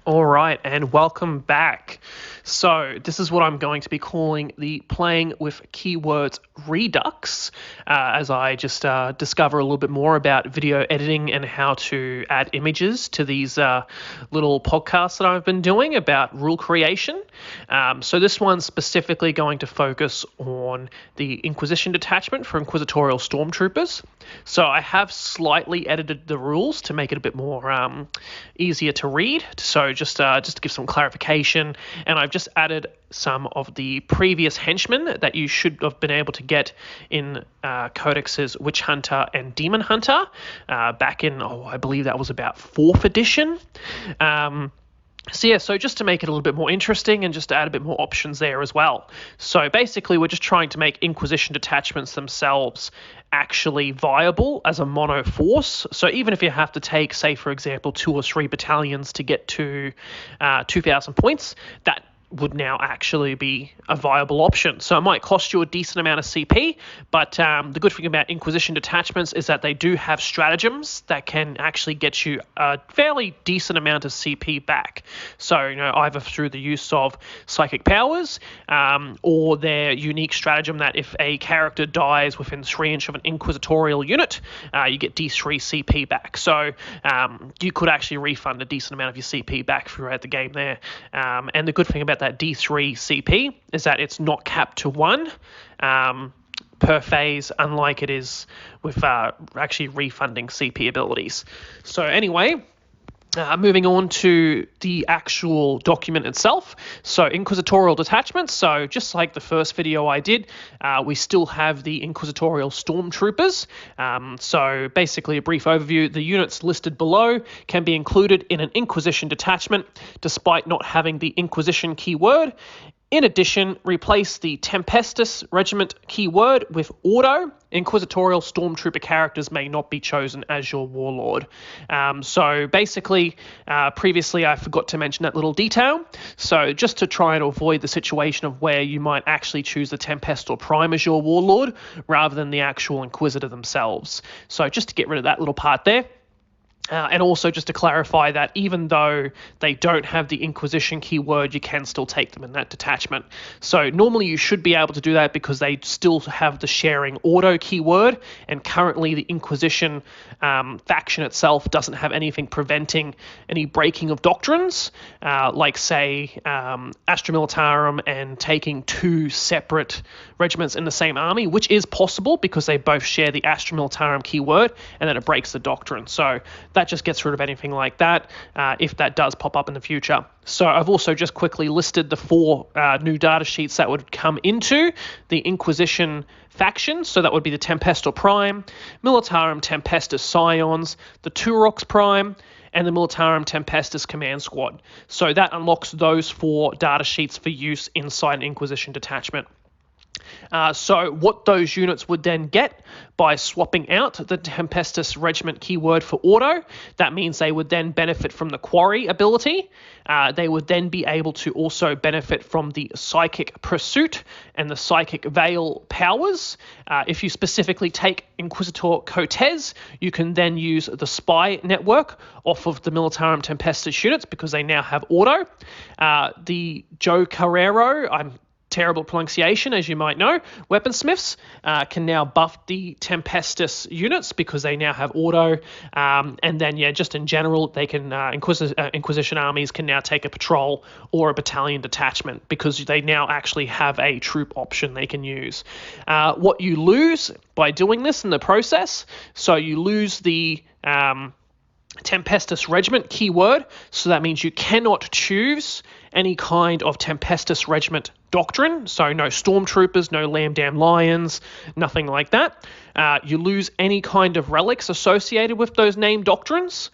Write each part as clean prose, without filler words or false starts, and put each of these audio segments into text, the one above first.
All right, and welcome back. So this is what I'm going to be calling the Playing with Keywords Redux, as I just discover a little bit more about video editing and how to add images to these little podcasts that I've been doing about rule creation. So this one's specifically going to focus on the Inquisition Detachment for Inquisitorial Storm Troopers. So I have slightly edited the rules to make it a bit more easier to read. So just to give some clarification, and I've just added some of the previous henchmen that you should have been able to get in Codeex's Witch Hunter and Demon Hunter back in, I believe that was about 4th edition. So just to make it a little bit more interesting and just to add a bit more options there as well. So basically we're just trying to make Inquisition detachments themselves actually viable as a mono force. So even if you have to take, say, for example, 2 or 3 battalions to get to 2,000 points, that would now actually be a viable option. So it might cost you a decent amount of CP, but the good thing about Inquisition detachments is that they do have stratagems that can actually get you a fairly decent amount of CP back. So, either through the use of psychic powers or their unique stratagem that if a character dies within 3 inches of an Inquisitorial unit, you get D3 CP back. So you could actually refund a decent amount of your CP back throughout the game there. And the good thing about that D3 CP is that it's not capped to 1 per phase, unlike it is with actually refunding CP abilities. So anyway, moving on to the actual document itself. So Inquisitorial Detachments. So just like the first video I did, we still have the Inquisitorial Storm Troopers. So basically a brief overview. The units listed below can be included in an Inquisition detachment despite not having the Inquisition keyword. In addition, replace the Tempestus Regiment keyword with Ordo. Inquisitorial Storm Trooper characters may not be chosen as your Warlord. So basically, previously I forgot to mention that little detail. So just to try and avoid the situation of where you might actually choose the Tempestor Prime as your Warlord rather than the actual Inquisitor themselves. So just to get rid of that little part there. And also just to clarify that even though they don't have the Inquisition keyword, you can still take them in that detachment. So normally you should be able to do that because they still have the sharing Ordo keyword, and currently the Inquisition faction itself doesn't have anything preventing any breaking of doctrines, like say Astra Militarum and taking 2 separate regiments in the same army, which is possible because they both share the Astra Militarum keyword, and then it breaks the doctrine. So that just gets rid of anything like that if that does pop up in the future. So I've also just quickly listed the 4 new data sheets that would come into the Inquisition faction. So that would be the Tempestor Prime, Militarum Tempestus Scions, the Taurox Prime, and the Militarum Tempestus Command Squad. So that unlocks those 4 data sheets for use inside an Inquisition detachment. So what those units would then get by swapping out the Tempestus Regiment keyword for Ordo, that means they would then benefit from the Quarry ability. They would then be able to also benefit from the Psychic Pursuit and the Psychic Veil powers. If you specifically take Inquisitor Coteaz, you can then use the Spy Network off of the Militarum Tempestus units because they now have Ordo. The Jokaero, terrible pronunciation, as you might know, Weaponsmiths can now buff the Tempestus units because they now have Ordo. And then, just in general, they can Inquisition armies can now take a patrol or a battalion detachment because they now actually have a troop option they can use. What you lose by doing this in the process, so you lose the Tempestus Regiment keyword, so that means you cannot choose any kind of Tempestus Regiment doctrine, so no Stormtroopers, no Lambdam Lions, nothing like that. You lose any kind of relics associated with those named doctrines,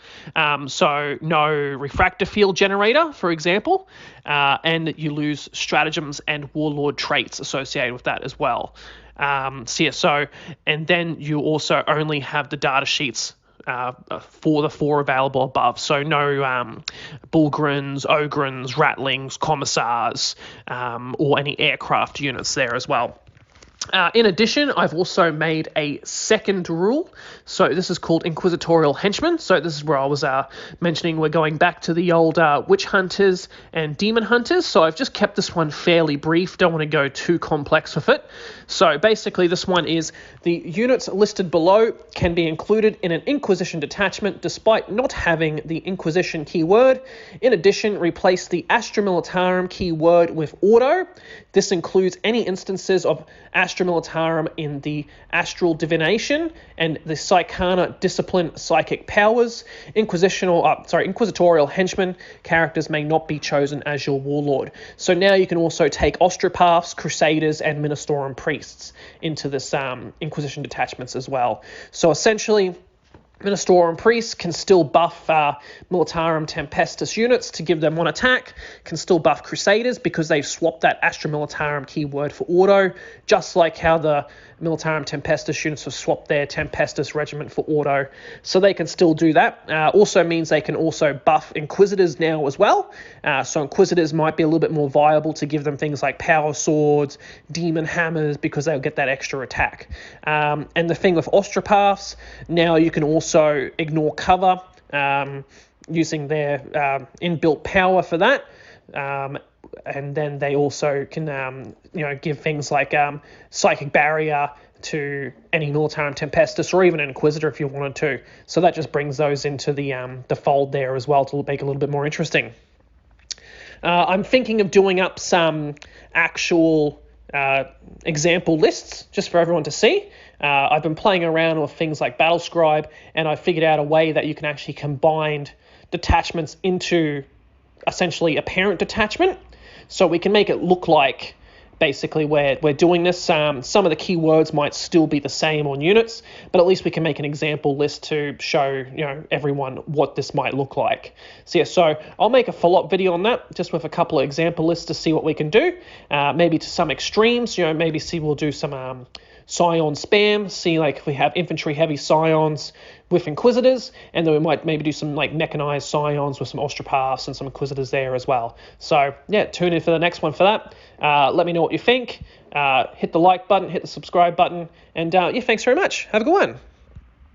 so no refractor field generator, for example, and you lose stratagems and warlord traits associated with that as well. So, and then you also only have the data sheets for the 4 available above. So no Bulgrins, Ogrins, Rattlings, Commissars, or any aircraft units there as well. In addition, I've also made a second rule. So this is called Inquisitorial Henchmen. So this is where I was mentioning we're going back to the old Witch Hunters and Demon Hunters. So I've just kept this one fairly brief. Don't want to go too complex with it. So basically this one is the units listed below can be included in an Inquisition detachment despite not having the Inquisition keyword. In addition, replace the Astra Militarum keyword with Ordo. This includes any instances of Astra Militarum in the Astral Divination and the Psychana Discipline Psychic Powers. Inquisitorial Henchmen characters may not be chosen as your Warlord. So now you can also take Ostropaths, Crusaders, and Ministorum Priests into this Inquisition detachments as well. So essentially, Ministorum Priests can still buff Militarum Tempestus units to give them one attack, can still buff Crusaders because they've swapped that Astra Militarum keyword for Ordo, just like how the Militarum Tempestus units have swapped their Tempestus Regiment for Ordo. So they can still do that. Also means they can also buff Inquisitors now as well. So Inquisitors might be a little bit more viable to give them things like Power Swords, Demon Hammers, because they'll get that extra attack. And the thing with Ostropaths, now you can also ignore cover using their inbuilt power for that. And then they also can, give things like Psychic Barrier to any Militarum Tempestus or even an Inquisitor if you wanted to. So that just brings those into the fold there as well to make it a little bit more interesting. I'm thinking of doing up some actual example lists just for everyone to see. I've been playing around with things like Battle Scribe, and I figured out a way that you can actually combine detachments into essentially a parent detachment. So we can make it look like basically we're doing this. Some of the keywords might still be the same on units, but at least we can make an example list to show everyone what this might look like. So I'll make a follow-up video on that, just with a couple of example lists to see what we can do. Maybe to some extremes, maybe we'll do some Scion spam, see like if we have infantry heavy Scions with Inquisitors, and then we might maybe do some like mechanized Scions with some Ostropaths and some Inquisitors there as well. So yeah, tune in for the next one for that. Let me know what you think. Hit the like button, hit the subscribe button, and thanks very much. Have a good one.